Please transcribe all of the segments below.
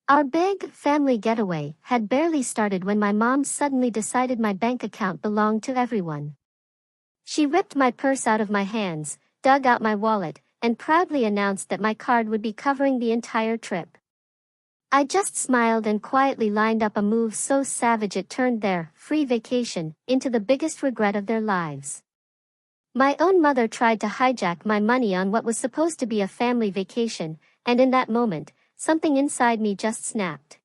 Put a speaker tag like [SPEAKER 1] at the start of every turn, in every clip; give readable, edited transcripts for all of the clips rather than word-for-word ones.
[SPEAKER 1] Our big family getaway had barely started when my mom suddenly decided my bank account belonged to everyone. She ripped my purse out of my hands, dug out my wallet, and proudly announced that my card would be covering the entire trip. I just smiled and quietly lined up a move so savage it turned their free vacation into the biggest regret of their lives. My own mother tried to hijack my money on what was supposed to be a family vacation, and in that moment, something inside me just snapped.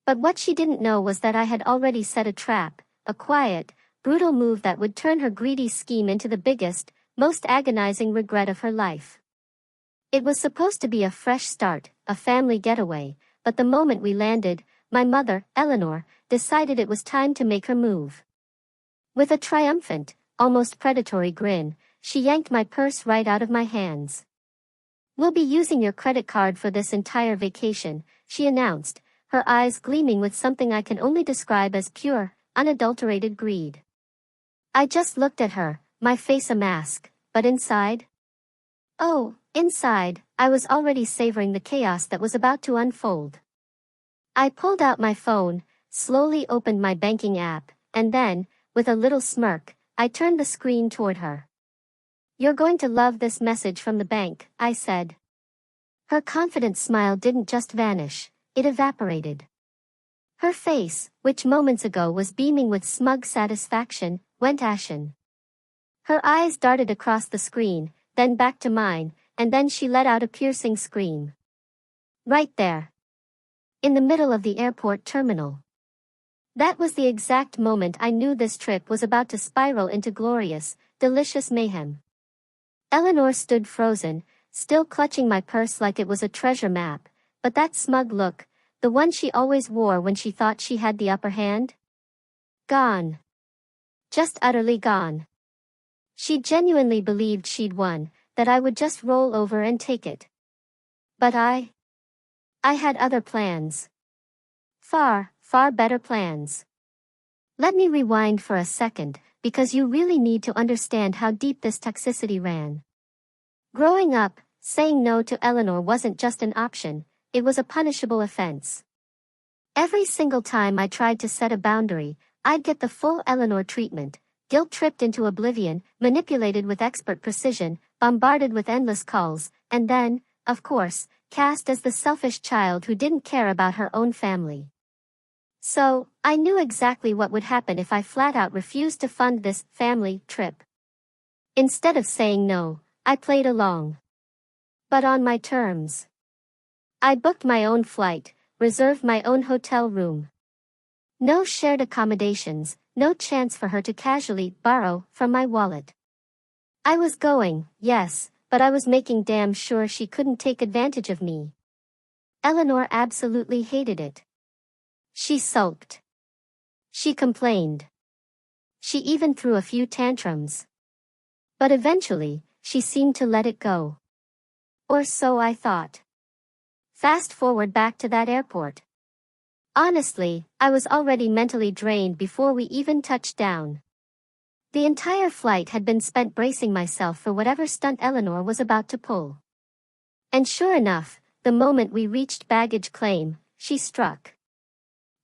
[SPEAKER 1] But what she didn't know was that I had already set a trap, a quiet, brutal move that would turn her greedy scheme into the biggest, most agonizing regret of her life. It was supposed to be a fresh start, a family getaway, but the moment we landed, my mother, Eleanor, decided it was time to make her move. With a triumphant, almost predatory grin, she yanked my purse right out of my hands. "We'll be using your credit card for this entire vacation," she announced, her eyes gleaming with something I can only describe as pure, unadulterated greed. I just looked at her, my face a mask, but inside? Oh, inside, I was already savoring the chaos that was about to unfold. I pulled out my phone, slowly opened my banking app, and then, with a little smirk, I turned the screen toward her. "You're going to love this message from the bank," I said. Her confident smile didn't just vanish, it evaporated. Her face, which moments ago was beaming with smug satisfaction, went ashen. Her eyes darted across the screen, then back to mine, and then she let out a piercing scream. Right there. In the middle of the airport terminal. That was the exact moment I knew this trip was about to spiral into glorious, delicious mayhem. Eleanor stood frozen, still clutching my purse like it was a treasure map, but that smug look, the one she always wore when she thought she had the upper hand? Gone. Just utterly gone. She genuinely believed she'd won, that I would just roll over and take it. But I had other plans. Far, far better plans. Let me rewind for a second, because you really need to understand how deep this toxicity ran. Growing up, saying no to Eleanor wasn't just an option, it was a punishable offense. Every single time I tried to set a boundary, I'd get the full Eleanor treatment, guilt-tripped into oblivion, manipulated with expert precision, bombarded with endless calls, and then, of course, cast as the selfish child who didn't care about her own family. So, I knew exactly what would happen if I flat-out refused to fund this family trip. Instead of saying no, I played along. But on my terms. I booked my own flight, reserved my own hotel room. No shared accommodations, no chance for her to casually borrow from my wallet. I was going, yes, but I was making damn sure she couldn't take advantage of me. Eleanor absolutely hated it. She sulked. She complained. She even threw a few tantrums. But eventually, she seemed to let it go. Or so I thought. Fast forward back to that airport. Honestly, I was already mentally drained before we even touched down. The entire flight had been spent bracing myself for whatever stunt Eleanor was about to pull. And sure enough, the moment we reached baggage claim, she struck.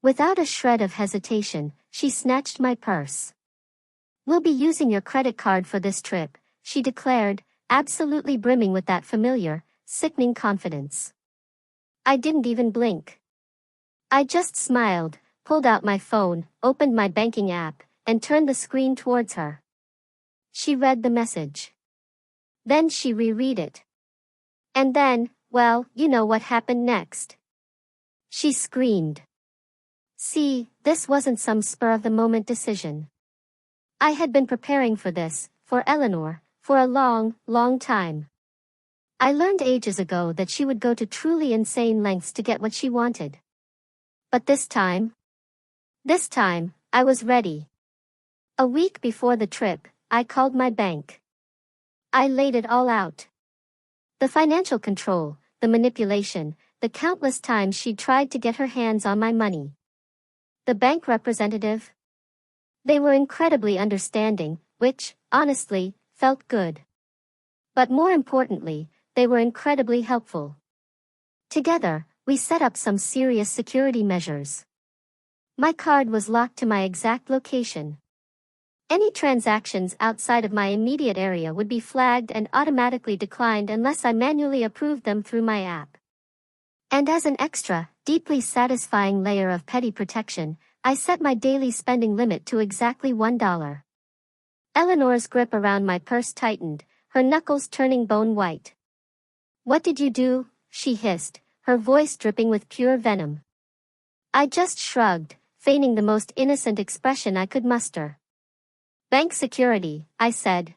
[SPEAKER 1] Without a shred of hesitation, she snatched my purse. "We'll be using your credit card for this trip," she declared, absolutely brimming with that familiar, sickening confidence. I didn't even blink. I just smiled, pulled out my phone, opened my banking app, and turned the screen towards her. She read the message. Then she reread it. And then, well, you know what happened next. She screamed. See, this wasn't some spur-of-the-moment decision. I had been preparing for this, for Eleanor, for a long, long time. I learned ages ago that she would go to truly insane lengths to get what she wanted. But this time, I was ready. A week before the trip, I called my bank. I laid it all out. The financial control, the manipulation, the countless times she'd tried to get her hands on my money. The bank representative? They were incredibly understanding, which, honestly, felt good. But more importantly, they were incredibly helpful. Together, We set up some serious security measures. My card was locked to my exact location. Any transactions outside of my immediate area would be flagged and automatically declined unless I manually approved them through my app. And as an extra, deeply satisfying layer of petty protection, I set my daily spending limit to exactly $1. Eleanor's grip around my purse tightened, her knuckles turning bone white. "What did you do?" she hissed, her voice dripping with pure venom. I just shrugged, feigning the most innocent expression I could muster. "Bank security," I said.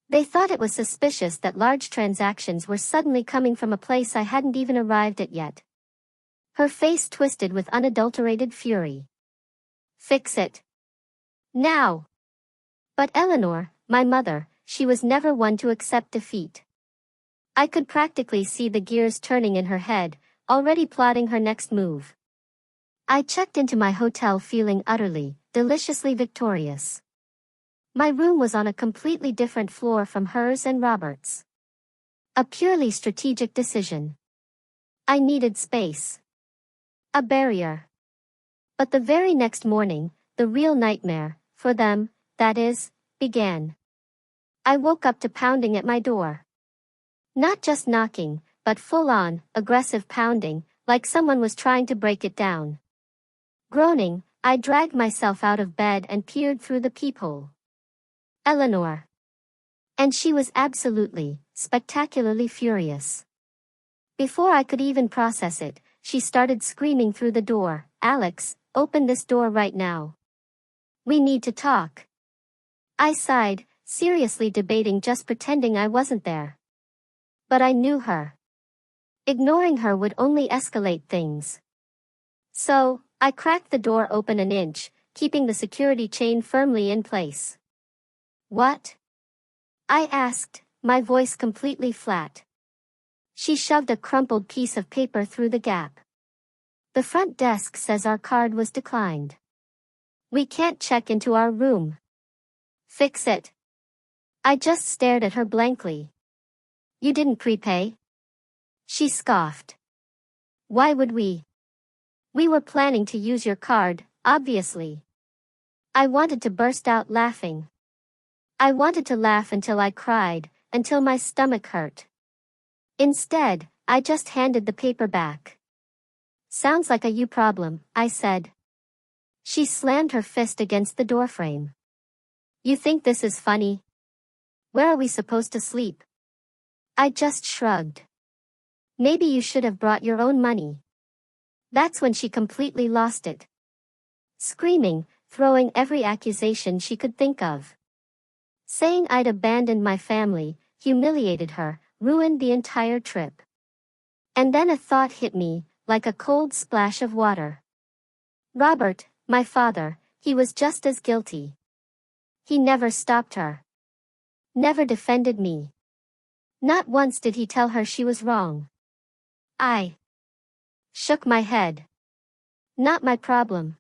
[SPEAKER 1] They thought it was suspicious that large transactions were suddenly coming from a place I hadn't even arrived at yet. Her face twisted with unadulterated fury. "Fix it. Now." But Eleanor, my mother, she was never one to accept defeat. I could practically see the gears turning in her head, already plotting her next move. I checked into my hotel feeling utterly, deliciously victorious. My room was on a completely different floor from hers and Robert's. A purely strategic decision. I needed space. A barrier. But the very next morning, the real nightmare, for them, that is, began. I woke up to pounding at my door. Not just knocking, but full-on, aggressive pounding, like someone was trying to break it down. Groaning, I dragged myself out of bed and peered through the peephole. Eleanor. And she was absolutely, spectacularly furious. Before I could even process it, she started screaming through the door, "Alex, open this door right now. We need to talk." I sighed, seriously debating just pretending I wasn't there. But I knew her. Ignoring her would only escalate things. So, I cracked the door open an inch, keeping the security chain firmly in place. "What?" I asked, my voice completely flat. She shoved a crumpled piece of paper through the gap. "The front desk says our card was declined. We can't check into our room." "Fix it." I just stared at her blankly. "You didn't prepay?" She scoffed. "Why would we? We were planning to use your card, obviously." I wanted to burst out laughing. I wanted to laugh until I cried, until my stomach hurt. Instead, I just handed the paper back. "Sounds like a you problem," I said. She slammed her fist against the doorframe. "You think this is funny? Where are we supposed to sleep?" I just shrugged. "Maybe you should have brought your own money." That's when she completely lost it. Screaming, throwing every accusation she could think of. Saying I'd abandoned my family, humiliated her, ruined the entire trip. And then a thought hit me, like a cold splash of water. Robert, my father, he was just as guilty. He never stopped her. Never defended me. Not once did he tell her she was wrong. I shook my head. Not my problem.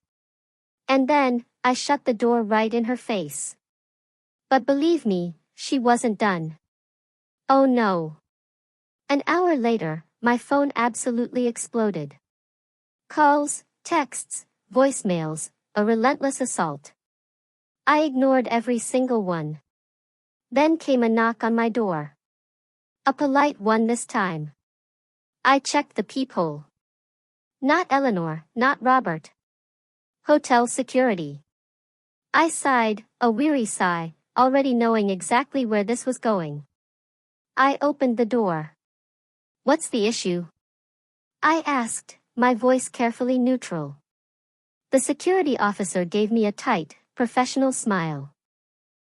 [SPEAKER 1] And then, I shut the door right in her face. But believe me, she wasn't done. Oh no. An hour later, my phone absolutely exploded. Calls, texts, voicemails, a relentless assault. I ignored every single one. Then came a knock on my door. A polite one this time. I checked the peephole. Not Eleanor, not Robert. Hotel security. I sighed, a weary sigh, already knowing exactly where this was going. I opened the door. "What's the issue?" I asked, my voice carefully neutral. The security officer gave me a tight, professional smile.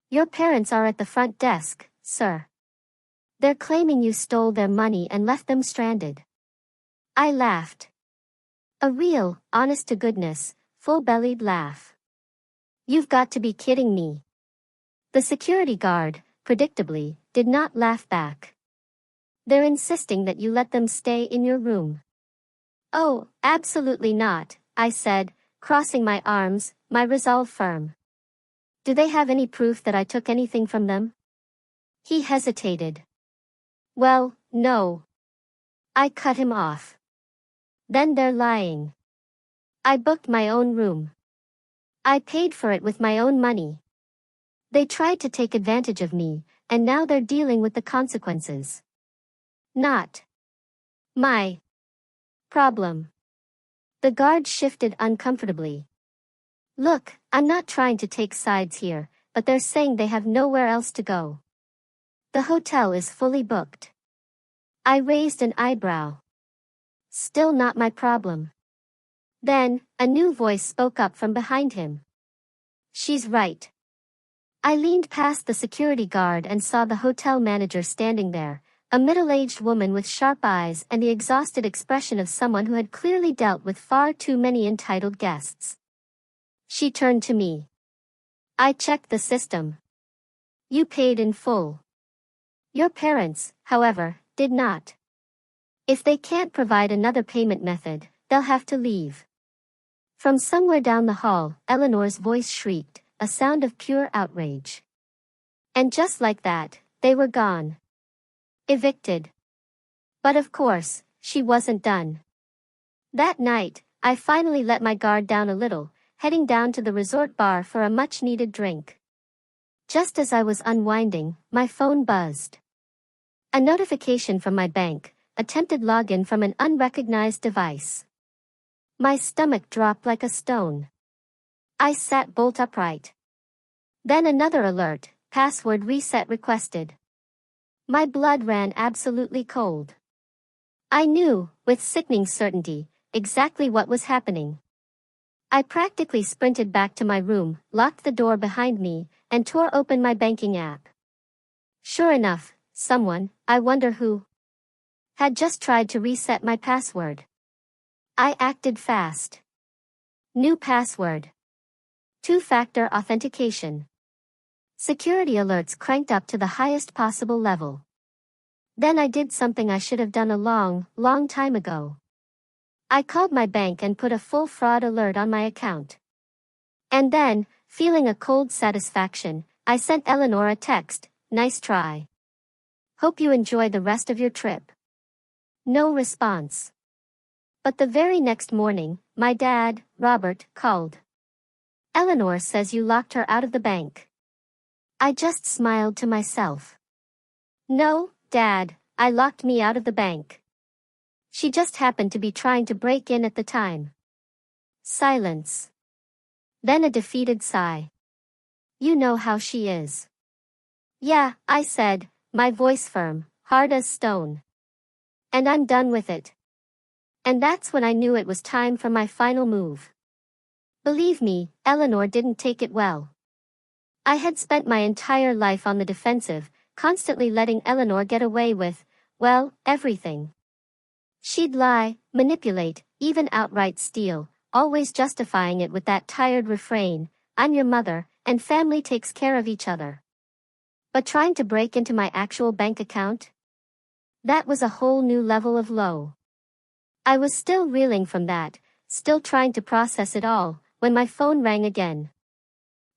[SPEAKER 1] "Your parents are at the front desk, sir. They're claiming you stole their money and left them stranded." I laughed. A real, honest-to-goodness, full-bellied laugh. "You've got to be kidding me." The security guard, predictably, did not laugh back. "They're insisting that you let them stay in your room." "Oh, absolutely not," I said, crossing my arms, my resolve firm. "Do they have any proof that I took anything from them?" He hesitated. "Well, no." I cut him off. Then they're lying. I booked my own room. I paid for it with my own money. They tried to take advantage of me, and now they're dealing with the consequences. Not my problem. The guard shifted uncomfortably. Look, I'm not trying to take sides here, but they're saying they have nowhere else to go. The hotel is fully booked. I raised an eyebrow. Still not my problem. Then, a new voice spoke up from behind him. She's right. I leaned past the security guard and saw the hotel manager standing there, a middle-aged woman with sharp eyes and the exhausted expression of someone who had clearly dealt with far too many entitled guests. She turned to me. I checked the system. You paid in full. Your parents, however, did not. If they can't provide another payment method, they'll have to leave. From somewhere down the hall, Eleanor's voice shrieked, a sound of pure outrage. And just like that, they were gone. Evicted. But of course, she wasn't done. That night, I finally let my guard down a little, heading down to the resort bar for a much-needed drink. Just as I was unwinding, my phone buzzed. A notification from my bank, attempted login from an unrecognized device. My stomach dropped like a stone. I sat bolt upright. Then another alert, password reset requested. My blood ran absolutely cold. I knew, with sickening certainty, exactly what was happening. I practically sprinted back to my room, locked the door behind me, and tore open my banking app. Sure enough, someone, I wonder who, had just tried to reset my password. I acted fast. New password. Two-factor authentication. Security alerts cranked up to the highest possible level. Then I did something I should have done a long time ago. I called my bank and put a full fraud alert on my account. And then, feeling a cold satisfaction, I sent Eleanor a text, "Nice try. Hope you enjoy the rest of your trip." No response. But the very next morning, my dad, Robert, called. "Eleanor says you locked her out of the bank." I just smiled to myself. "No, Dad, I locked me out of the bank. She just happened to be trying to break in at the time." Silence. Then a defeated sigh. "You know how she is." "Yeah," I said, my voice firm, hard as stone. "And I'm done with it." And that's when I knew it was time for my final move. Believe me, Eleanor didn't take it well. I had spent my entire life on the defensive, constantly letting Eleanor get away with, well, everything. She'd lie, manipulate, even outright steal, always justifying it with that tired refrain, "I'm your mother, and family takes care of each other." But trying to break into my actual bank account? That was a whole new level of low. I was still reeling from that, still trying to process it all, when my phone rang again.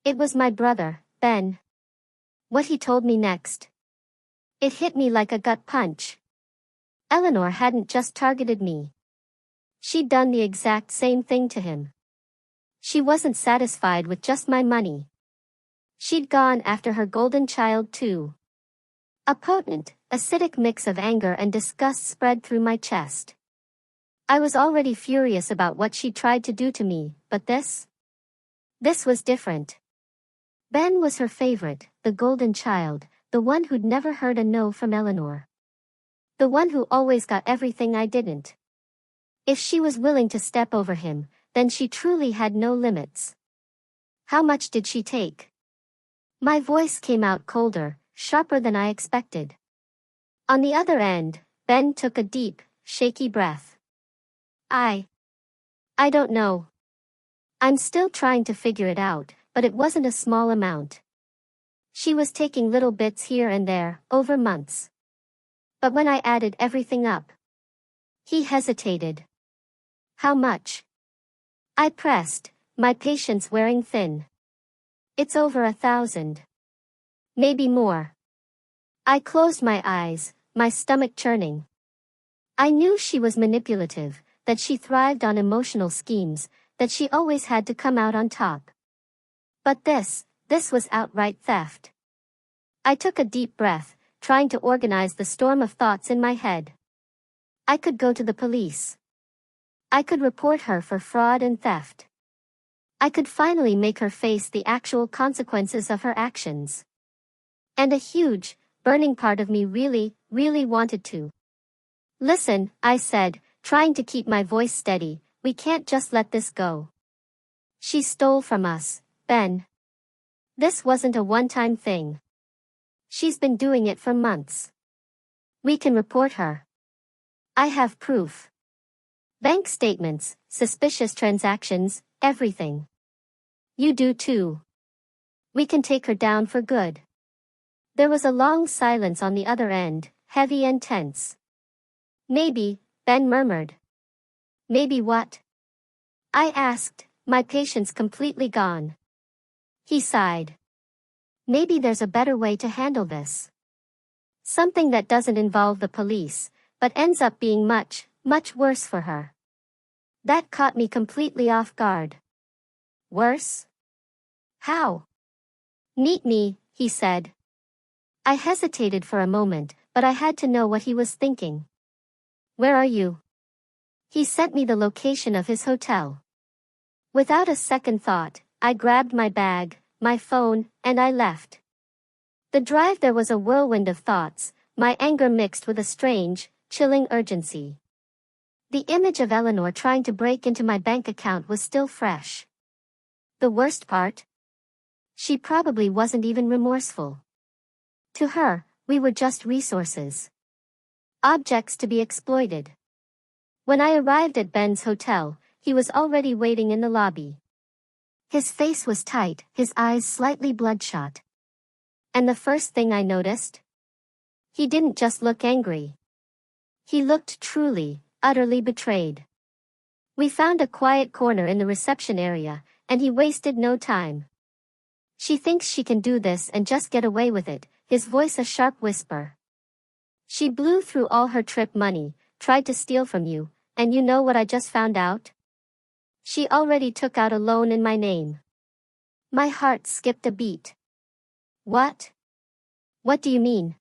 [SPEAKER 1] It was my brother, Ben. What he told me next. It hit me like a gut punch. Eleanor hadn't just targeted me. She'd done the exact same thing to him. She wasn't satisfied with just my money. She'd gone after her golden child too. A potent, acidic mix of anger and disgust spread through my chest. I was already furious about what she'd tried to do to me, but this was different. Ben was her favorite, the golden child, the one who'd never heard a no from Eleanor. The one who always got everything I didn't. If she was willing to step over him, then she truly had no limits. How much did she take? My voice came out colder, sharper than I expected. On the other end, Ben took a deep, shaky breath. I don't know. I'm still trying to figure it out, but it wasn't a small amount. She was taking little bits here and there, over months. But when I added everything up, he hesitated. How much? I pressed, my patience wearing thin. It's over 1,000. Maybe more. I closed my eyes, my stomach churning. I knew she was manipulative, that she thrived on emotional schemes, that she always had to come out on top. But this was outright theft. I took a deep breath, trying to organize the storm of thoughts in my head. I could go to the police. I could report her for fraud and theft. I could finally make her face the actual consequences of her actions. And a huge, burning part of me really wanted to. Listen, I said, trying to keep my voice steady, we can't just let this go. She stole from us, Ben. This wasn't a one-time thing. She's been doing it for months. We can report her. I have proof. Bank statements, suspicious transactions, everything. You do too. We can take her down for good. There was a long silence on the other end, heavy and tense. Maybe, Ben murmured. Maybe what? I asked, my patience completely gone. He sighed. Maybe there's a better way to handle this. Something that doesn't involve the police, but ends up being much worse for her. That caught me completely off guard. Worse? How? Meet me, he said. I hesitated for a moment, but I had to know what he was thinking. Where are you? He sent me the location of his hotel. Without a second thought, I grabbed my bag, my phone, and I left. The drive there was a whirlwind of thoughts, my anger mixed with a strange, chilling urgency. The image of Eleanor trying to break into my bank account was still fresh. The worst part? She probably wasn't even remorseful. To her, we were just resources. Objects to be exploited. When I arrived at Ben's hotel, he was already waiting in the lobby. His face was tight, his eyes slightly bloodshot. And the first thing I noticed? He didn't just look angry. He looked truly, utterly betrayed. We found a quiet corner in the reception area, and he wasted no time. She thinks she can do this and just get away with it, his voice a sharp whisper. She blew through all her trip money, tried to steal from you, and you know what I just found out? She already took out a loan in my name. My heart skipped a beat. What? What do you mean?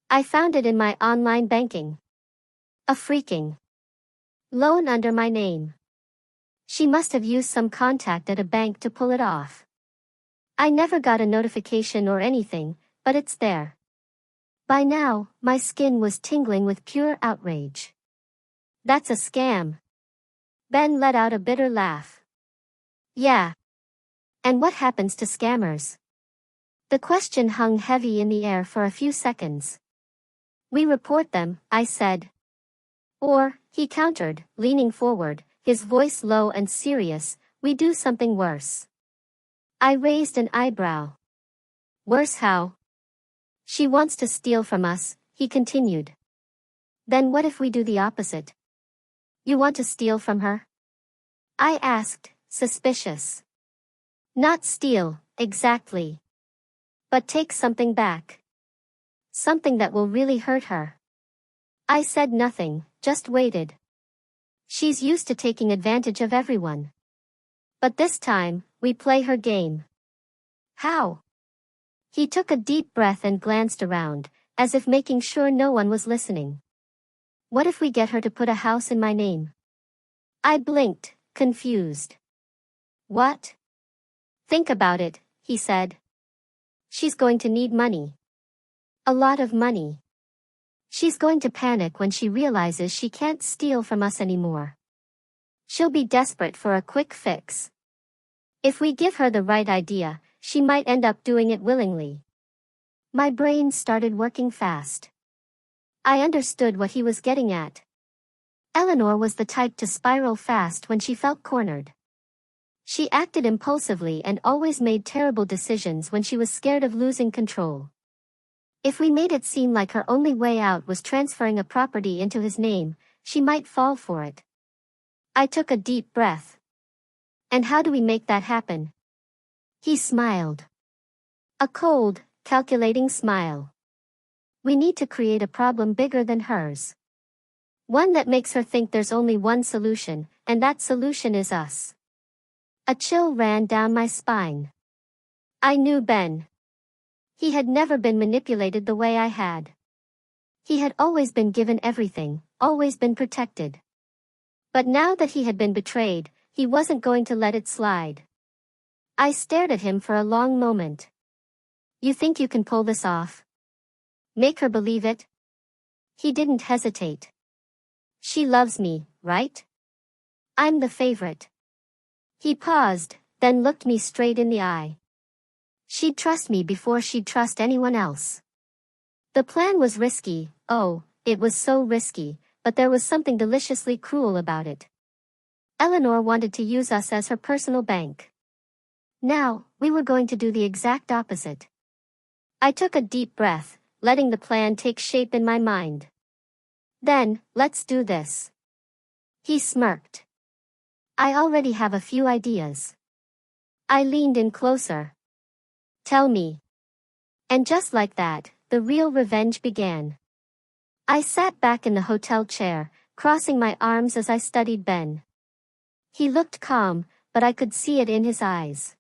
[SPEAKER 1] I found it in my online banking. A freaking loan under my name. She must have used some contact at a bank to pull it off. I never got a notification or anything, but it's there. By now, my skin was tingling with pure outrage. That's a scam. Ben let out a bitter laugh. Yeah. And what happens to scammers? The question hung heavy in the air for a few seconds. We report them, I said. Or, he countered, leaning forward, his voice low and serious, we do something worse. I raised an eyebrow. Worse how? She wants to steal from us, he continued. Then what if we do the opposite? You want to steal from her? I asked, suspicious. Not steal, exactly. But take something back. Something that will really hurt her. I said nothing, just waited. She's used to taking advantage of everyone. But this time, we play her game. How? He took a deep breath and glanced around, as if making sure no one was listening. What if we get her to put a house in my name? I blinked, confused. What? Think about it, he said. She's going to need money. A lot of money. She's going to panic when she realizes she can't steal from us anymore. She'll be desperate for a quick fix. If we give her the right idea, she might end up doing it willingly. My brain started working fast. I understood what he was getting at. Eleanor was the type to spiral fast when she felt cornered. She acted impulsively and always made terrible decisions when she was scared of losing control. If we made it seem like her only way out was transferring a property into his name, she might fall for it. I took a deep breath. And how do we make that happen? He smiled. A cold, calculating smile. We need to create a problem bigger than hers. One that makes her think there's only one solution, and that solution is us. A chill ran down my spine. I knew Ben. He had never been manipulated the way I had. He had always been given everything, always been protected. But now that he had been betrayed, he wasn't going to let it slide. I stared at him for a long moment. You think you can pull this off? Make her believe it? He didn't hesitate. She loves me, right? I'm the favorite. He paused, then looked me straight in the eye. She'd trust me before she'd trust anyone else. The plan was risky, oh, it was so risky, but there was something deliciously cruel about it. Eleanor wanted to use us as her personal bank. Now, we were going to do the exact opposite. I took a deep breath, letting the plan take shape in my mind. Then, let's do this. He smirked. I already have a few ideas. I leaned in closer. Tell me. And just like that, the real revenge began. I sat back in the hotel chair, crossing my arms as I studied Ben. He looked calm, but I could see it in his eyes.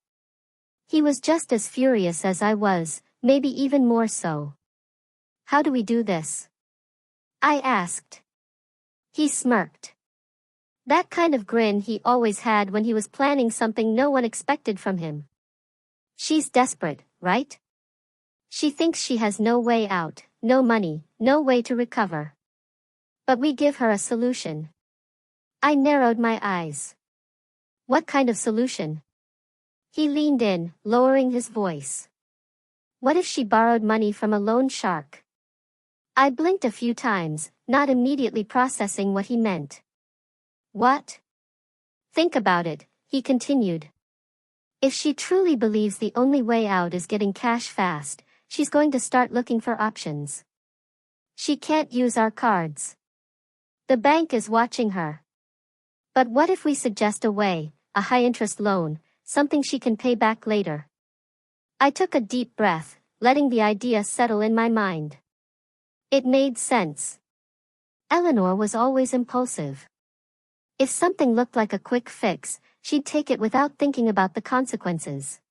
[SPEAKER 1] He was just as furious as I was, maybe even more so. How do we do this? I asked. He smirked. That kind of grin he always had when he was planning something no one expected from him. She's desperate, right? She thinks she has no way out, no money, no way to recover. But we give her a solution. I narrowed my eyes. What kind of solution? He leaned in, lowering his voice. What if she borrowed money from a loan shark? I blinked a few times, not immediately processing what he meant. What? Think about it, he continued. If she truly believes the only way out is getting cash fast, she's going to start looking for options. She can't use our cards. The bank is watching her. But what if we suggest a way, a high-interest loan, something she can pay back later? I took a deep breath, letting the idea settle in my mind. It made sense. Eleanor was always impulsive. If something looked like a quick fix, she'd take it without thinking about the consequences.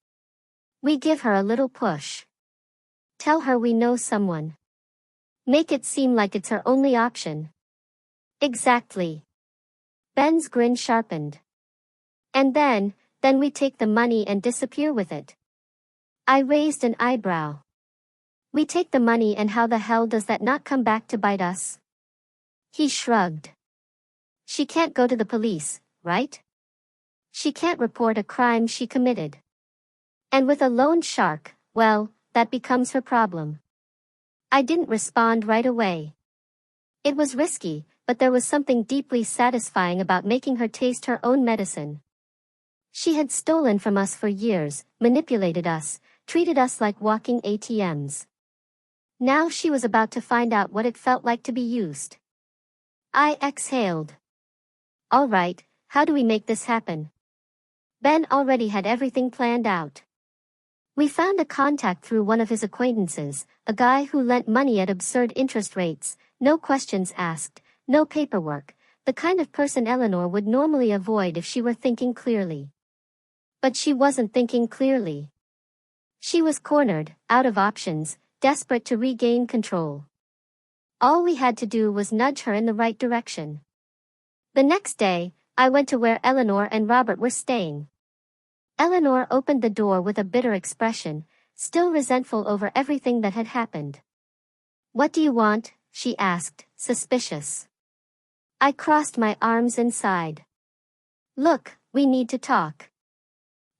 [SPEAKER 1] We give her a little push. Tell her we know someone. Make it seem like it's her only option. Exactly. Ben's grin sharpened. And then we take the money and disappear with it. I raised an eyebrow. We take the money and how the hell does that not come back to bite us? He shrugged. She can't go to the police, right? She can't report a crime she committed. And with a loan shark, well, that becomes her problem. I didn't respond right away. It was risky, but there was something deeply satisfying about making her taste her own medicine. She had stolen from us for years, manipulated us, treated us like walking ATMs. Now she was about to find out what it felt like to be used. I exhaled. All right, how do we make this happen? Ben already had everything planned out. We found a contact through one of his acquaintances, a guy who lent money at absurd interest rates, no questions asked, no paperwork, the kind of person Eleanor would normally avoid if she were thinking clearly. But she wasn't thinking clearly. She was cornered, out of options, desperate to regain control. All we had to do was nudge her in the right direction. The next day, I went to where Eleanor and Robert were staying. Eleanor opened the door with a bitter expression, still resentful over everything that had happened. What do you want? She asked, suspicious. I crossed my arms and sighed. Look, we need to talk.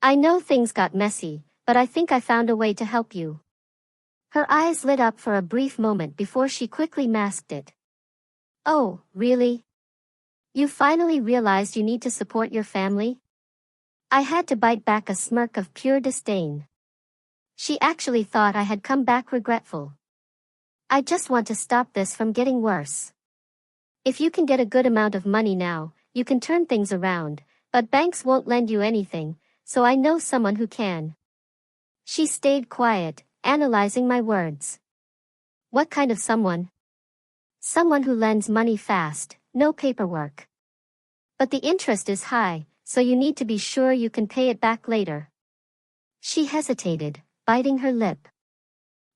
[SPEAKER 1] I know things got messy, but I think I found a way to help you. Her eyes lit up for a brief moment before she quickly masked it. Oh, really? You finally realized you need to support your family? I had to bite back a smirk of pure disdain. She actually thought I had come back regretful. I just want to stop this from getting worse. If you can get a good amount of money now, you can turn things around, but banks won't lend you anything, so I know someone who can. She stayed quiet, analyzing my words. What kind of someone? Someone who lends money fast, no paperwork. But the interest is high, so you need to be sure you can pay it back later. She hesitated, biting her lip.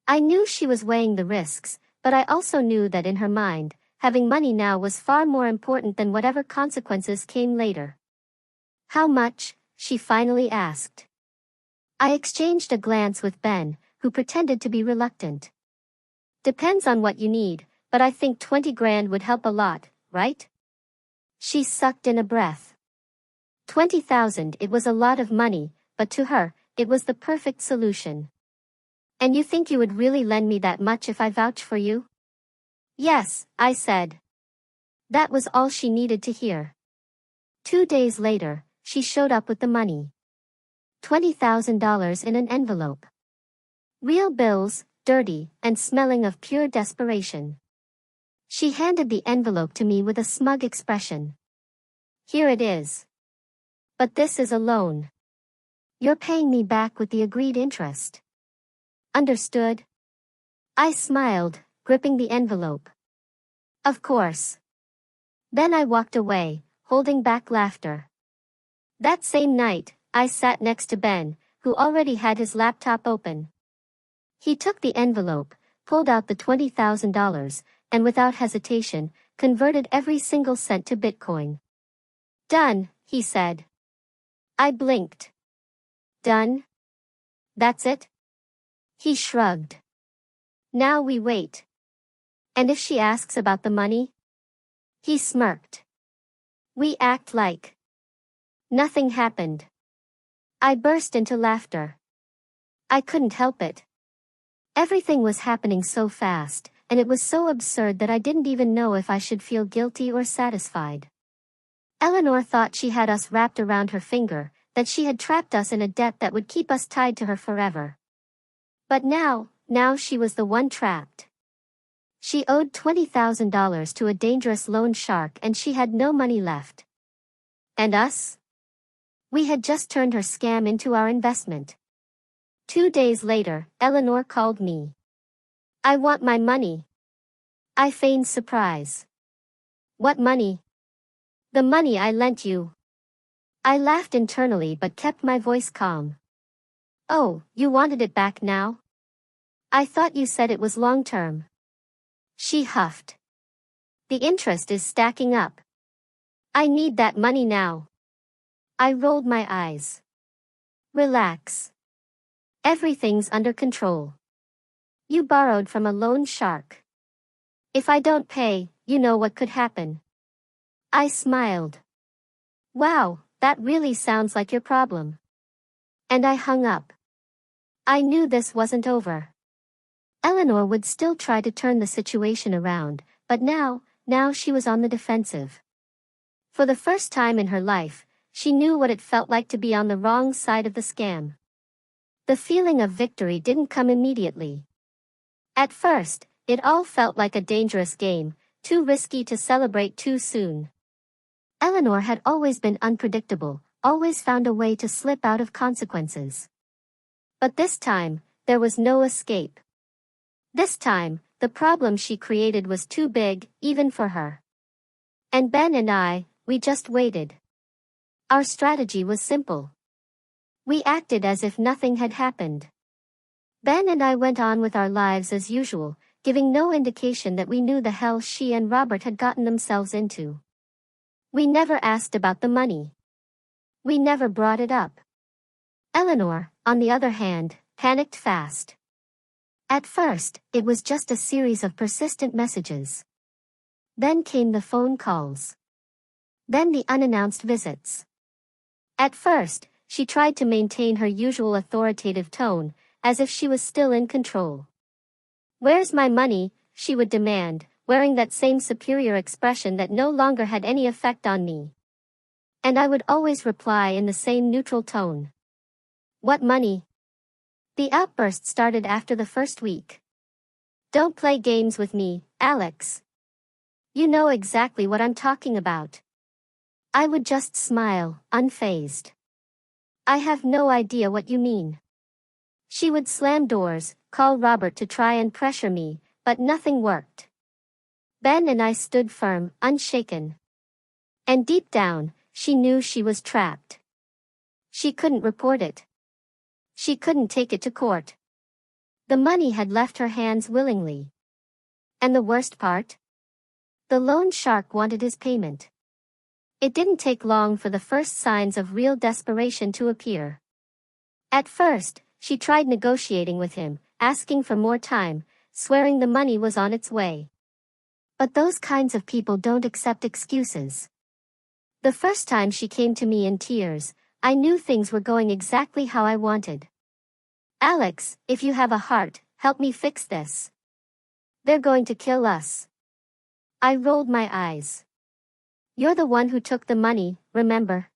[SPEAKER 1] I knew she was weighing the risks, but I also knew that in her mind, having money now was far more important than whatever consequences came later. How much? She finally asked. I exchanged a glance with Ben, who pretended to be reluctant. Depends on what you need, but I think 20 grand would help a lot, right? She sucked in a breath. 20,000, it was a lot of money, but to her, it was the perfect solution. And you think you would really lend me that much if I vouch for you? Yes, I said. That was all she needed to hear. 2 days later, she showed up with the money. $20,000 in an envelope. Real bills, dirty, and smelling of pure desperation. She handed the envelope to me with a smug expression. Here it is. But this is a loan. You're paying me back with the agreed interest. Understood? I smiled, gripping the envelope. Of course. Then I walked away, holding back laughter. That same night, I sat next to Ben, who already had his laptop open. He took the envelope, pulled out the $20,000, and without hesitation, converted every single cent to Bitcoin. Done, he said. I blinked. Done? That's it? He shrugged. Now we wait. And if she asks about the money? He smirked. We act like nothing happened. I burst into laughter. I couldn't help it. Everything was happening so fast, and it was so absurd that I didn't even know if I should feel guilty or satisfied. Eleanor thought she had us wrapped around her finger, that she had trapped us in a debt that would keep us tied to her forever. But now she was the one trapped. She owed $20,000 to a dangerous loan shark and she had no money left. And us? We had just turned her scam into our investment. 2 days later, Eleanor called me. I want my money. I feigned surprise. What money? The money I lent you. I laughed internally but kept my voice calm. Oh, you wanted it back now? I thought you said it was long-term. She huffed. The interest is stacking up. I need that money now. I rolled my eyes. Relax. Everything's under control. You borrowed from a loan shark. If I don't pay, you know what could happen. I smiled. Wow, that really sounds like your problem. And I hung up. I knew this wasn't over. Eleanor would still try to turn the situation around, but now she was on the defensive. For the first time in her life, she knew what it felt like to be on the wrong side of the scam. The feeling of victory didn't come immediately. At first, it all felt like a dangerous game, too risky to celebrate too soon. Eleanor had always been unpredictable, always found a way to slip out of consequences. But this time, there was no escape. This time, the problem she created was too big, even for her. And Ben and I, we just waited. Our strategy was simple. We acted as if nothing had happened. Ben and I went on with our lives as usual, giving no indication that we knew the hell she and Robert had gotten themselves into. We never asked about the money. We never brought it up. Eleanor, on the other hand, panicked fast. At first, it was just a series of persistent messages. Then came the phone calls. Then the unannounced visits. At first, she tried to maintain her usual authoritative tone, as if she was still in control. Where's my money? She would demand, wearing that same superior expression that no longer had any effect on me. And I would always reply in the same neutral tone. What money? The outburst started after the first week. Don't play games with me, Alex. You know exactly what I'm talking about. I would just smile, unfazed. I have no idea what you mean. She would slam doors, call Robert to try and pressure me, but nothing worked. Ben and I stood firm, unshaken. And deep down, she knew she was trapped. She couldn't report it. She couldn't take it to court. The money had left her hands willingly. And the worst part? The loan shark wanted his payment. It didn't take long for the first signs of real desperation to appear. At first, she tried negotiating with him, asking for more time, swearing the money was on its way. But those kinds of people don't accept excuses. The first time she came to me in tears, I knew things were going exactly how I wanted. "Alex, if you have a heart, help me fix this. They're going to kill us." I rolled my eyes. "You're the one who took the money, remember?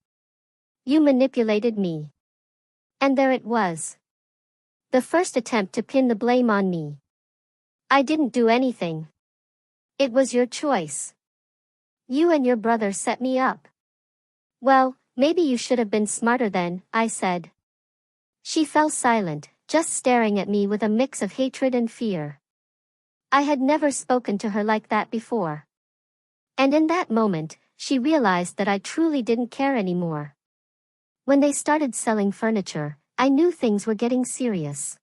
[SPEAKER 1] You manipulated me." And there it was. The first attempt to pin the blame on me. "I didn't do anything. It was your choice. You and your brother set me up." "Well, maybe you should have been smarter then," I said. She fell silent, just staring at me with a mix of hatred and fear. I had never spoken to her like that before. And in that moment, she realized that I truly didn't care anymore. When they started selling furniture, I knew things were getting serious.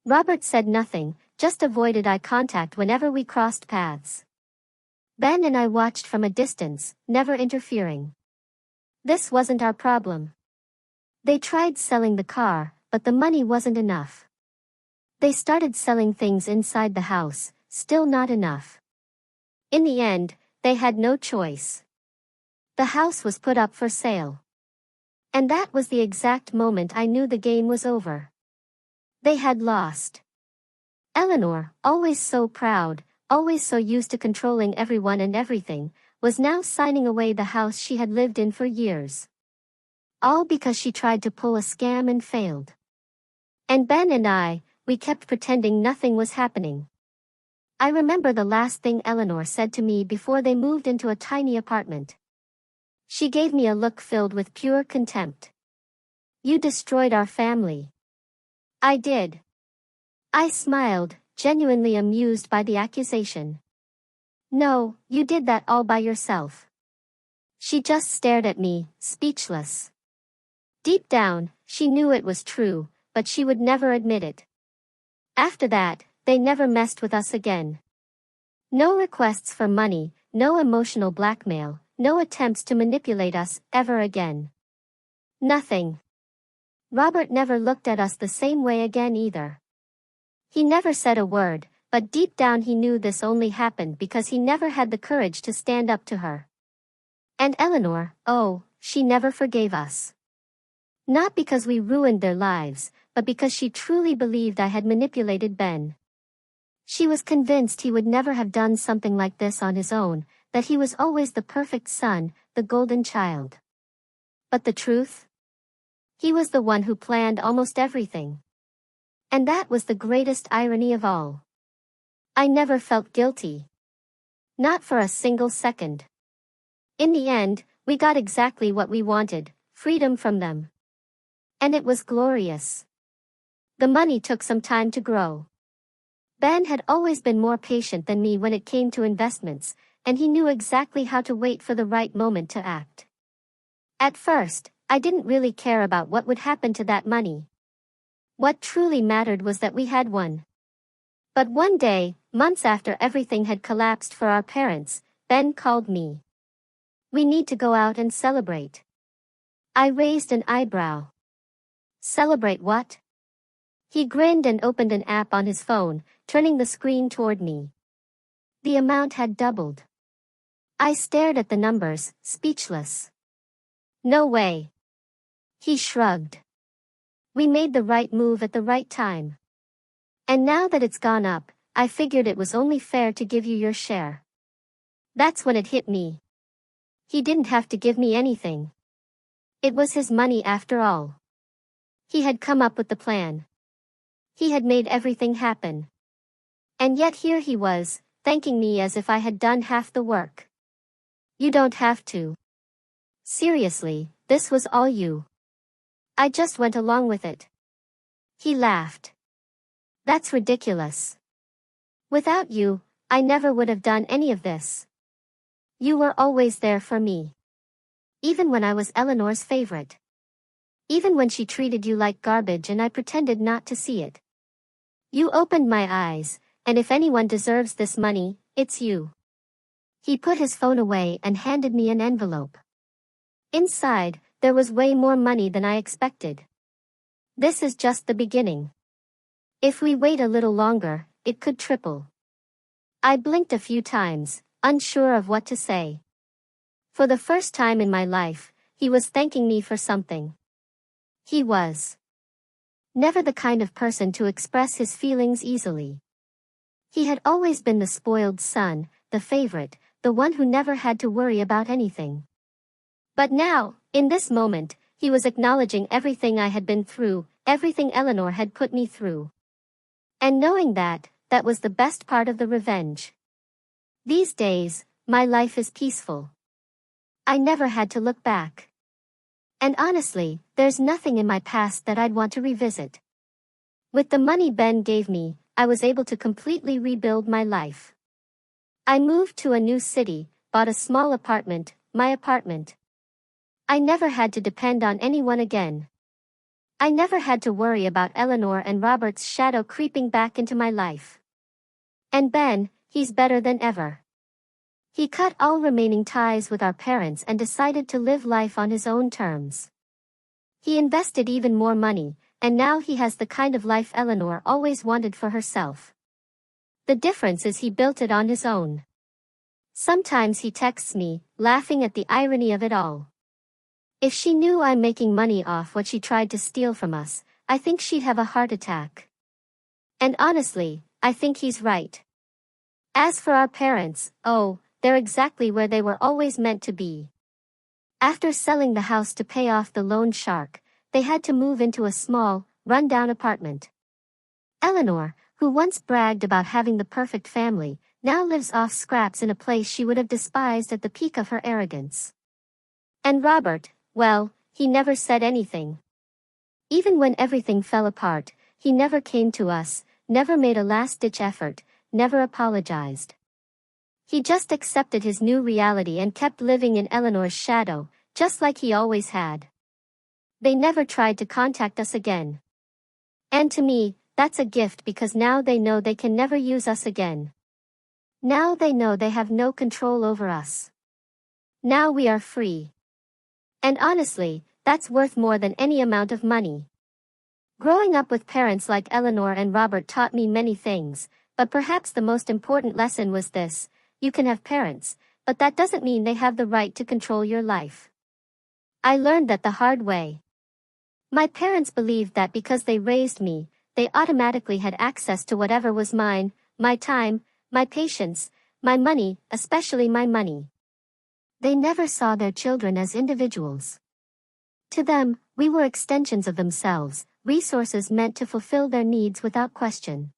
[SPEAKER 1] Robert said nothing, just avoided eye contact whenever we crossed paths. Ben and I watched from a distance, never interfering. This wasn't our problem. They tried selling the car, but the money wasn't enough. They started selling things inside the house, still not enough. In the end, they had no choice. The house was put up for sale. And that was the exact moment I knew the game was over. They had lost. Eleanor, always so proud, always so used to controlling everyone and everything, was now signing away the house she had lived in for years. All because she tried to pull a scam and failed. And Ben and I, we kept pretending nothing was happening. I remember the last thing Eleanor said to me before they moved into a tiny apartment. She gave me a look filled with pure contempt. "You destroyed our family." I did. I smiled, genuinely amused by the accusation. "No, you did that all by yourself." She just stared at me, speechless. Deep down, she knew it was true, but she would never admit it. After that, they never messed with us again. No requests for money, no emotional blackmail, no attempts to manipulate us, ever again. Nothing. Robert never looked at us the same way again either. He never said a word, but deep down he knew this only happened because he never had the courage to stand up to her. And Eleanor, oh, she never forgave us. Not because we ruined their lives, but because she truly believed I had manipulated Ben. She was convinced he would never have done something like this on his own, that he was always the perfect son, the golden child. But the truth? He was the one who planned almost everything. And that was the greatest irony of all. I never felt guilty. Not for a single second. In the end, we got exactly what we wanted, freedom from them. And it was glorious. The money took some time to grow. Ben had always been more patient than me when it came to investments, and he knew exactly how to wait for the right moment to act. At first, I didn't really care about what would happen to that money. What truly mattered was that we had one. But one day, months after everything had collapsed for our parents, Ben called me. "We need to go out and celebrate." I raised an eyebrow. "Celebrate what?" He grinned and opened an app on his phone, turning the screen toward me. The amount had doubled. I stared at the numbers, speechless. "No way." He shrugged. "We made the right move at the right time. And now that it's gone up, I figured it was only fair to give you your share." That's when it hit me. He didn't have to give me anything. It was his money after all. He had come up with the plan. He had made everything happen. And yet here he was, thanking me as if I had done half the work. "You don't have to. Seriously, this was all you. I just went along with it." He laughed. "That's ridiculous. Without you, I never would have done any of this. You were always there for me. Even when I was Eleanor's favorite. Even when she treated you like garbage and I pretended not to see it. You opened my eyes, and if anyone deserves this money, it's you. He put his phone away and handed me an envelope. Inside, there was way more money than I expected. This is just the beginning. If we wait a little longer, it could triple. I blinked a few times, unsure of what to say. For the first time in my life, he was thanking me for something. He was never the kind of person to express his feelings easily. He had always been the spoiled son, the favorite, the one who never had to worry about anything. But now, in this moment, he was acknowledging everything I had been through, everything Eleanor had put me through. And knowing that, that was the best part of the revenge. These days, my life is peaceful. I never had to look back. And honestly, there's nothing in my past that I'd want to revisit. With the money Ben gave me, I was able to completely rebuild my life. I moved to a new city, bought a small apartment, my apartment. I never had to depend on anyone again. I never had to worry about Eleanor and Robert's shadow creeping back into my life. And Ben, he's better than ever. He cut all remaining ties with our parents and decided to live life on his own terms. He invested even more money, and now he has the kind of life Eleanor always wanted for herself. The difference is he built it on his own. Sometimes he texts me, laughing at the irony of it all. If she knew I'm making money off what she tried to steal from us, I think she'd have a heart attack. And honestly, I think he's right. As for our parents, oh, they're exactly where they were always meant to be. After selling the house to pay off the loan shark, they had to move into a small, run-down apartment. Eleanor, who once bragged about having the perfect family, now lives off scraps in a place she would have despised at the peak of her arrogance. And Robert, well, he never said anything. Even when everything fell apart, he never came to us, never made a last-ditch effort, never apologized. He just accepted his new reality and kept living in Eleanor's shadow, just like he always had. They never tried to contact us again. And to me, that's a gift because now they know they can never use us again. Now they know they have no control over us. Now we are free. And honestly, that's worth more than any amount of money. Growing up with parents like Eleanor and Robert taught me many things, but perhaps the most important lesson was this: you can have parents, but that doesn't mean they have the right to control your life. I learned that the hard way. My parents believed that because they raised me, they automatically had access to whatever was mine, my time, my patience, my money, especially my money. They never saw their children as individuals. To them, we were extensions of themselves, resources meant to fulfill their needs without question.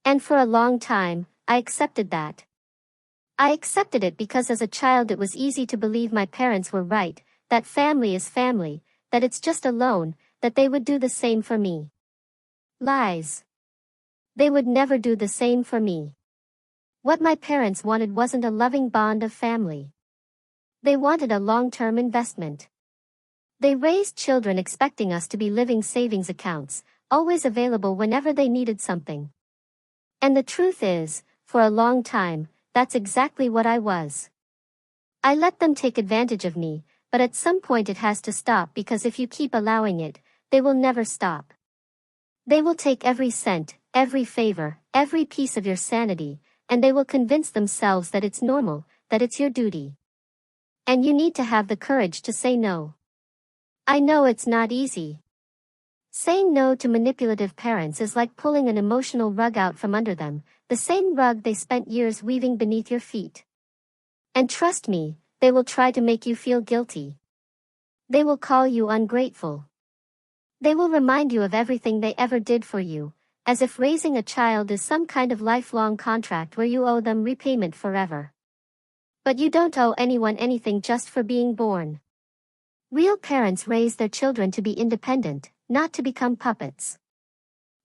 [SPEAKER 1] And for a long time, I accepted that. I accepted it because as a child it was easy to believe my parents were right, that family is family, that it's just a loan, that they would do the same for me. Lies. They would never do the same for me. What my parents wanted wasn't a loving bond of family. They wanted a long-term investment. They raised children expecting us to be living savings accounts, always available whenever they needed something. And the truth is, for a long time, that's exactly what I was. I let them take advantage of me, but at some point it has to stop because if you keep allowing it, they will never stop. They will take every cent, every favor, every piece of your sanity, and they will convince themselves that it's normal, that it's your duty. And you need to have the courage to say no. I know it's not easy. Saying no to manipulative parents is like pulling an emotional rug out from under them, the same rug they spent years weaving beneath your feet. And trust me, they will try to make you feel guilty. They will call you ungrateful. They will remind you of everything they ever did for you, as if raising a child is some kind of lifelong contract where you owe them repayment forever. But you don't owe anyone anything just for being born. Real parents raise their children to be independent, not to become puppets.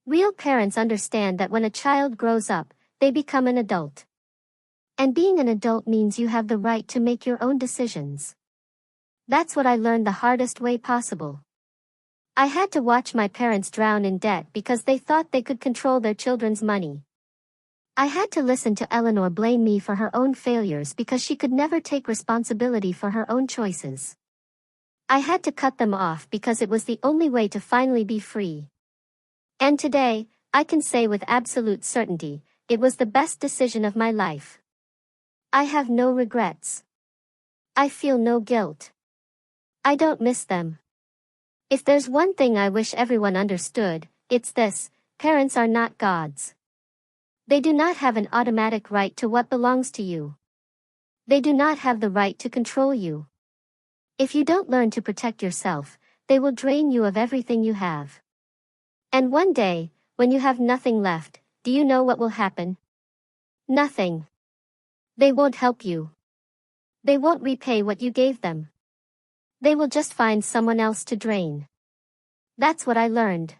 [SPEAKER 1] Real parents understand that when a child grows up, they become an adult. And being an adult means you have the right to make your own decisions. That's what I learned the hardest way possible. I had to watch my parents drown in debt because they thought they could control their children's money. I had to listen to Eleanor blame me for her own failures because she could never take responsibility for her own choices. I had to cut them off because it was the only way to finally be free. And today, I can say with absolute certainty, it was the best decision of my life. I have no regrets. I feel no guilt. I don't miss them. If there's one thing I wish everyone understood, it's this: parents are not gods. They do not have an automatic right to what belongs to you. They do not have the right to control you. If you don't learn to protect yourself, they will drain you of everything you have. And one day, when you have nothing left, do you know what will happen? Nothing. They won't help you. They won't repay what you gave them. They will just find someone else to drain. That's what I learned.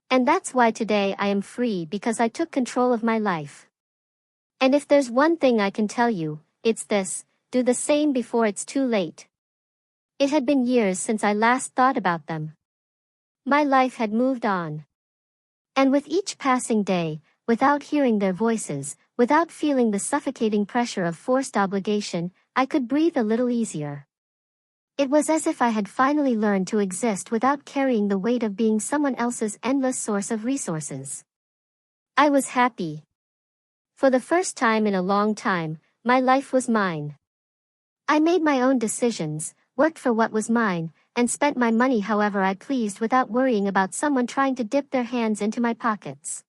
[SPEAKER 1] And that's why today I am free, because I took control of my life. And if there's one thing I can tell you, it's this: do the same before it's too late. It had been years since I last thought about them. My life had moved on. And with each passing day, without hearing their voices, without feeling the suffocating pressure of forced obligation, I could breathe a little easier. It was as if I had finally learned to exist without carrying the weight of being someone else's endless source of resources. I was happy. For the first time in a long time, my life was mine. I made my own decisions, worked for what was mine, and spent my money however I pleased without worrying about someone trying to dip their hands into my pockets.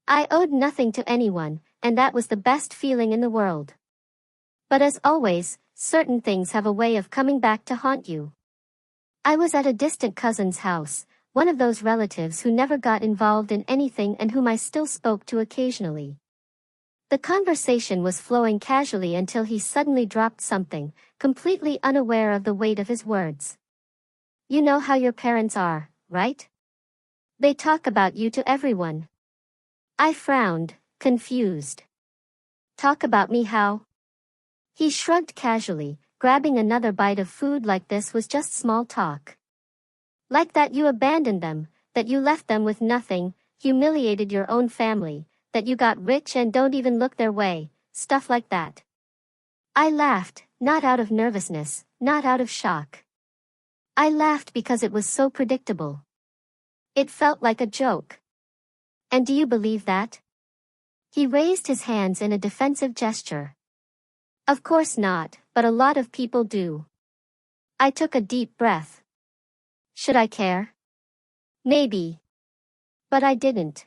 [SPEAKER 1] I owed nothing to anyone, and that was the best feeling in the world. But as always, certain things have a way of coming back to haunt you. I was at a distant cousin's house, one of those relatives who never got involved in anything and whom I still spoke to occasionally. The conversation was flowing casually until he suddenly dropped something, completely unaware of the weight of his words. You know how your parents are, right? They talk about you to everyone. I frowned, confused. Talk about me how? He shrugged casually, grabbing another bite of food like this was just small talk. Like that you abandoned them, that you left them with nothing, humiliated your own family, that you got rich and don't even look their way, stuff like that. I laughed, not out of nervousness, not out of shock. I laughed because it was so predictable. It felt like a joke. And do you believe that? He raised his hands in a defensive gesture. Of course not, but a lot of people do. I took a deep breath. Should I care? Maybe. But I didn't.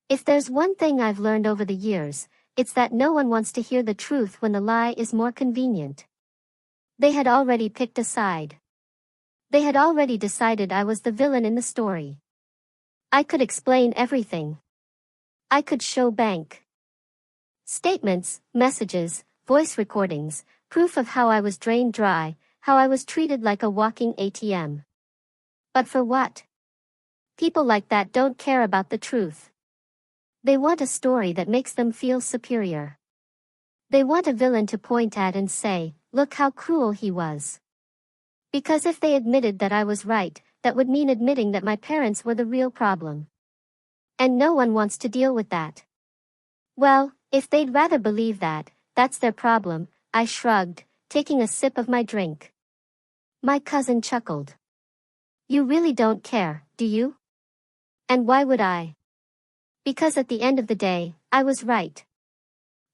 [SPEAKER 1] If there's one thing I've learned over the years, it's that no one wants to hear the truth when the lie is more convenient. They had already picked a side. They had already decided I was the villain in the story. I could explain everything. I could show bank statements, messages, voice recordings, proof of how I was drained dry, how I was treated like a walking ATM. But for what? People like that don't care about the truth. They want a story that makes them feel superior. They want a villain to point at and say, look how cruel he was. Because if they admitted that I was right, that would mean admitting that my parents were the real problem. And no one wants to deal with that. Well, if they'd rather believe that, that's their problem, I shrugged, taking a sip of my drink. My cousin chuckled. You really don't care, do you? And why would I? Because at the end of the day, I was right.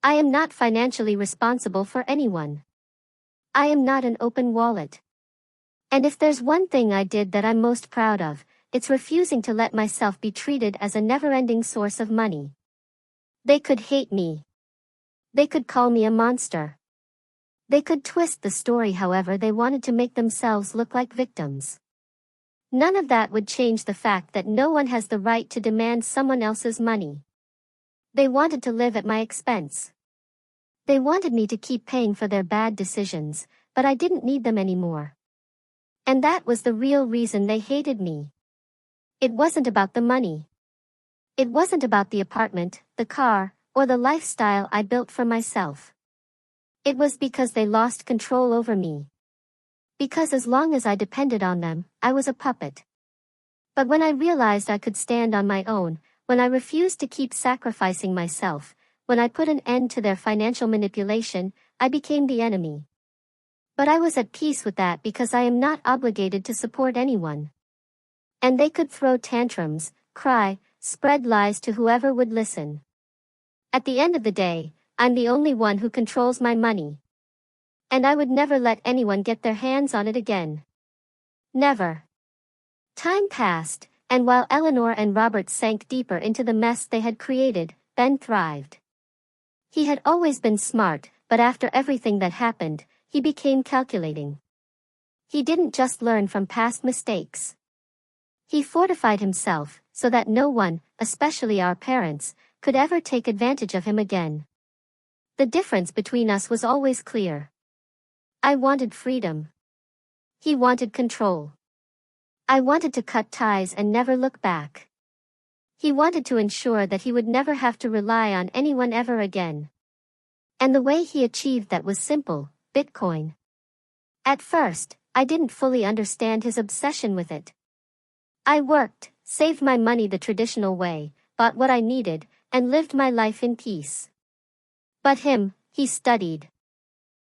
[SPEAKER 1] I am not financially responsible for anyone. I am not an open wallet. And if there's one thing I did that I'm most proud of, it's refusing to let myself be treated as a never-ending source of money. They could hate me. They could call me a monster. They could twist the story however they wanted to make themselves look like victims. None of that would change the fact that no one has the right to demand someone else's money. They wanted to live at my expense. They wanted me to keep paying for their bad decisions, but I didn't need them anymore. And that was the real reason they hated me. It wasn't about the money. It wasn't about the apartment, the car, or the lifestyle I built for myself. It was because they lost control over me. Because as long as I depended on them, I was a puppet. But when I realized I could stand on my own, when I refused to keep sacrificing myself, when I put an end to their financial manipulation, I became the enemy. But I was at peace with that because I am not obligated to support anyone. And they could throw tantrums, cry, spread lies to whoever would listen. At the end of the day, I'm the only one who controls my money. And I would never let anyone get their hands on it again. Never. Time passed, and while Eleanor and Robert sank deeper into the mess they had created, Ben thrived. He had always been smart, but after everything that happened, he became calculating. He didn't just learn from past mistakes. He fortified himself, so that no one, especially our parents, could ever take advantage of him again. The difference between us was always clear. I wanted freedom. He wanted control. I wanted to cut ties and never look back. He wanted to ensure that he would never have to rely on anyone ever again. And the way he achieved that was simple: Bitcoin. At first, I didn't fully understand his obsession with it. I worked, saved my money the traditional way, bought what I needed, and lived my life in peace. But he studied.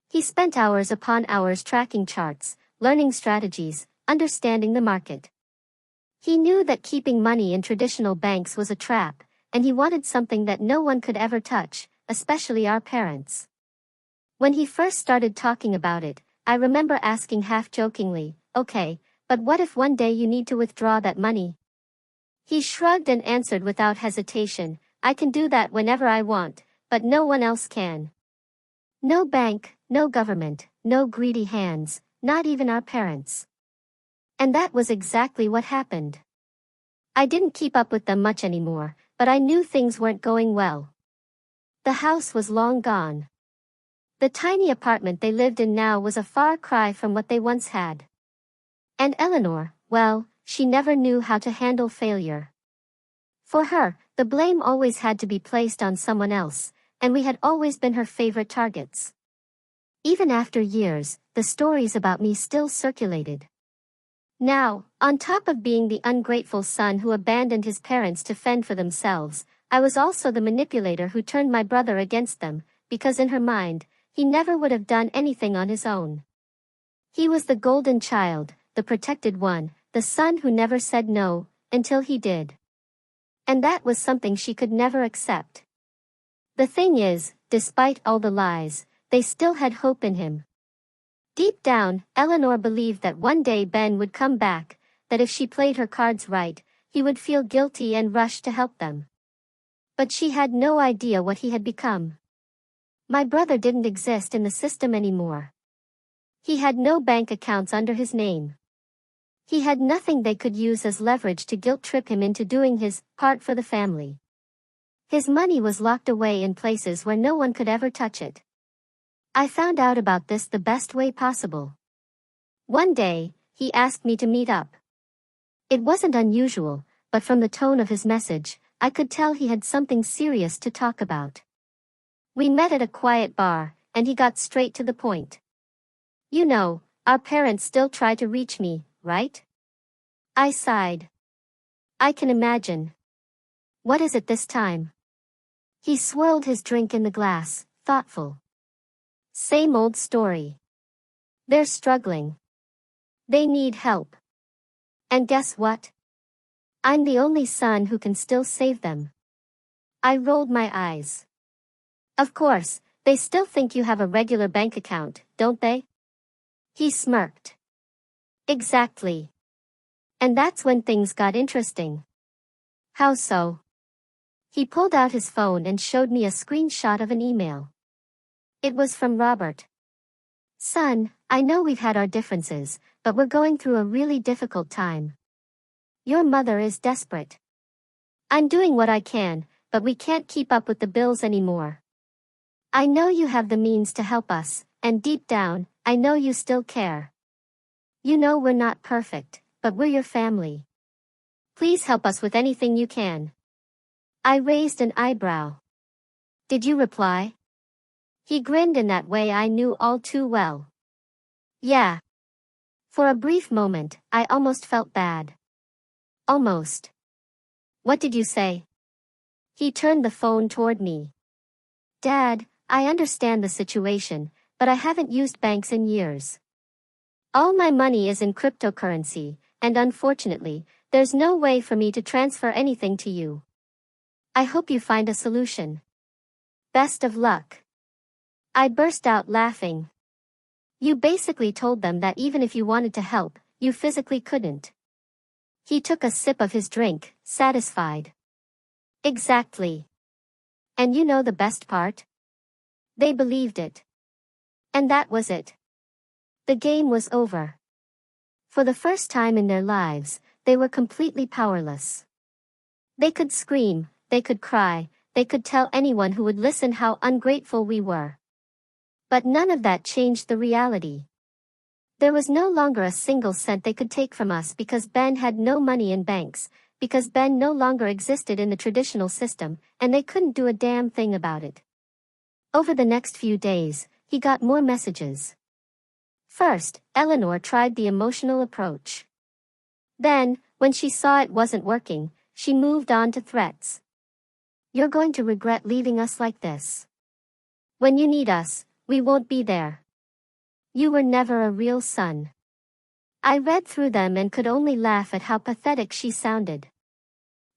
[SPEAKER 1] He spent hours upon hours tracking charts, learning strategies, understanding the market. He knew that keeping money in traditional banks was a trap, and he wanted something that no one could ever touch, especially our parents. When he first started talking about it, I remember asking half-jokingly, "Okay, but what if one day you need to withdraw that money?" He shrugged and answered without hesitation, "I can do that whenever I want, but no one else can. No bank, no government, no greedy hands, not even our parents." And that was exactly what happened. I didn't keep up with them much anymore, but I knew things weren't going well. The house was long gone. The tiny apartment they lived in now was a far cry from what they once had. And Eleanor, well, she never knew how to handle failure. For her, the blame always had to be placed on someone else, and we had always been her favorite targets. Even after years, the stories about me still circulated. Now, on top of being the ungrateful son who abandoned his parents to fend for themselves, I was also the manipulator who turned my brother against them, because in her mind, he never would have done anything on his own. He was the golden child, the protected one, the son who never said no, until he did. And that was something she could never accept. The thing is, despite all the lies, they still had hope in him. Deep down, Eleanor believed that one day Ben would come back, that if she played her cards right, he would feel guilty and rush to help them. But she had no idea what he had become. My brother didn't exist in the system anymore. He had no bank accounts under his name. He had nothing they could use as leverage to guilt-trip him into doing his part for the family. His money was locked away in places where no one could ever touch it. I found out about this the best way possible. One day, he asked me to meet up. It wasn't unusual, but from the tone of his message, I could tell he had something serious to talk about. We met at a quiet bar, and he got straight to the point. "You know, our parents still try to reach me, right?" I sighed. "I can imagine. What is it this time?" He swirled his drink in the glass, thoughtful. "Same old story. They're struggling. They need help. And guess what? I'm the only son who can still save them." I rolled my eyes. "Of course, they still think you have a regular bank account, don't they?" He smirked. "Exactly. And that's when things got interesting." "How so?" He pulled out his phone and showed me a screenshot of an email. It was from Robert. "Son, I know we've had our differences, but we're going through a really difficult time. Your mother is desperate. I'm doing what I can, but we can't keep up with the bills anymore. I know you have the means to help us, and deep down, I know you still care. You know we're not perfect, but we're your family. Please help us with anything you can." I raised an eyebrow. Did you reply? He grinned in that way I knew all too well. Yeah. For a brief moment, I almost felt bad. Almost. What did you say? He turned the phone toward me. Dad, I understand the situation, but I haven't used banks in years. All my money is in cryptocurrency, and unfortunately, there's no way for me to transfer anything to you. I hope you find a solution. Best of luck. I burst out laughing. You basically told them that even if you wanted to help, you physically couldn't. He took a sip of his drink, satisfied. Exactly. And you know the best part? They believed it. And that was it. The game was over. For the first time in their lives, they were completely powerless. They could scream, they could cry, they could tell anyone who would listen how ungrateful we were. But none of that changed the reality. There was no longer a single cent they could take from us because Ben had no money in banks, because Ben no longer existed in the traditional system, and they couldn't do a damn thing about it. Over the next few days, he got more messages. First, Eleanor tried the emotional approach. Then, when she saw it wasn't working, she moved on to threats. You're going to regret leaving us like this. When you need us, we won't be there. You were never a real son. I read through them and could only laugh at how pathetic she sounded.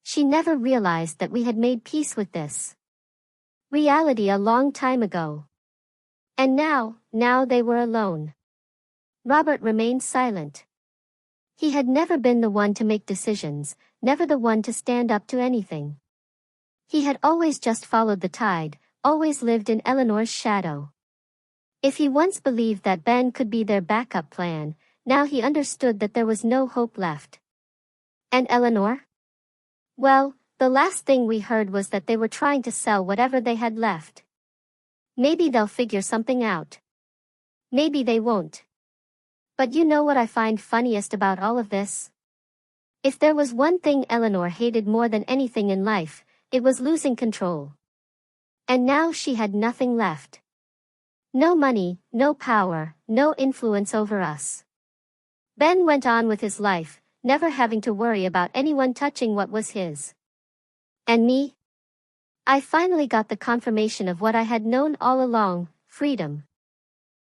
[SPEAKER 1] She never realized that we had made peace with this reality a long time ago. And now they were alone. Robert remained silent. He had never been the one to make decisions, never the one to stand up to anything. He had always just followed the tide, always lived in Eleanor's shadow. If he once believed that Ben could be their backup plan, now he understood that there was no hope left. And Eleanor? Well, the last thing we heard was that they were trying to sell whatever they had left. Maybe they'll figure something out. Maybe they won't. But you know what I find funniest about all of this? If there was one thing Eleanor hated more than anything in life, it was losing control. And now she had nothing left. No money, no power, no influence over us. Ben went on with his life, never having to worry about anyone touching what was his. And me? I finally got the confirmation of what I had known all along, freedom.